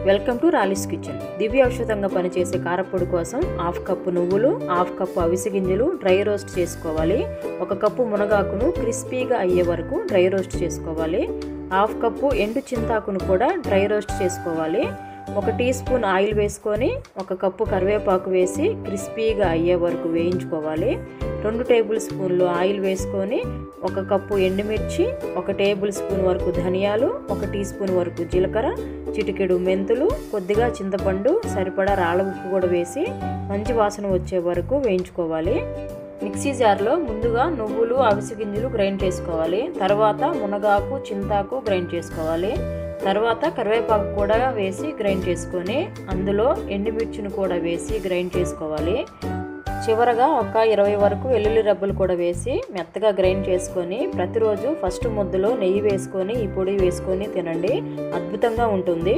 Welcome to Rallis kitchen. దివ్య ఔషధంగా పనిచేసే కారపొడి కోసం 1/2 కప్పు నువ్వులు, 1/2 కప్పు అవిసె గింజలు డ్రై రోస్ట్ చేసుకోవాలి. 1 కప్పు మునగాకును క్రిస్పీగా అయ్యే వరకు డ్రై రోస్ట్ చేసుకోవాలి. 1/2 కప్పు ఎండు చింతాకును కూడా డ్రై రోస్ట్ చేసుకోవాలి. 1 టీ స్పూన్ ఆయిల్ వేసుకొని 1 కప్పు కరివేపాకు వేసి క్రిస్పీగా అయ్యే వరకు వేయించుకోవాలి. 2 టేబుల్ స్పూన్లు ఆయిల్ వేసుకొని 1 కప్పు ఎండుమిర్చి, 1 టేబుల్ స్పూన్ వరకు ధనియాలు, 1 టీ స్పూన్ వరకు జీలకర్ర, చిటికెడు మెంతులు, కొద్దిగా చింతపండు, సరిపడా రాళ్ళ ఉప్పు కూడా వేసి మంచి వాసన వచ్చే వరకు వేయించుకోవాలి. మిక్సీ జార్లో ముందుగా నువ్వులు, అవిసె గింజలు గ్రైండ్ చేసుకోవాలి. తర్వాత మునగాకు, చింతాకు గ్రైండ్ చేసుకోవాలి. తర్వాత కరివేపాకు కూడా వేసి గ్రైండ్ చేసుకొని అందులో ఎండుమిర్చిని కూడా వేసి గ్రైండ్ చేసుకోవాలి. చివరగా ఒక 20 వరకు వెల్లుల్లి రబ్బలు కూడా వేసి మెత్తగా గ్రైండ్ చేసుకొని ప్రతిరోజు ఫస్ట్ ముద్దలో నెయ్యి వేసుకొని ఈ పొడి వేసుకొని తినండి. అద్భుతంగా ఉంటుంది.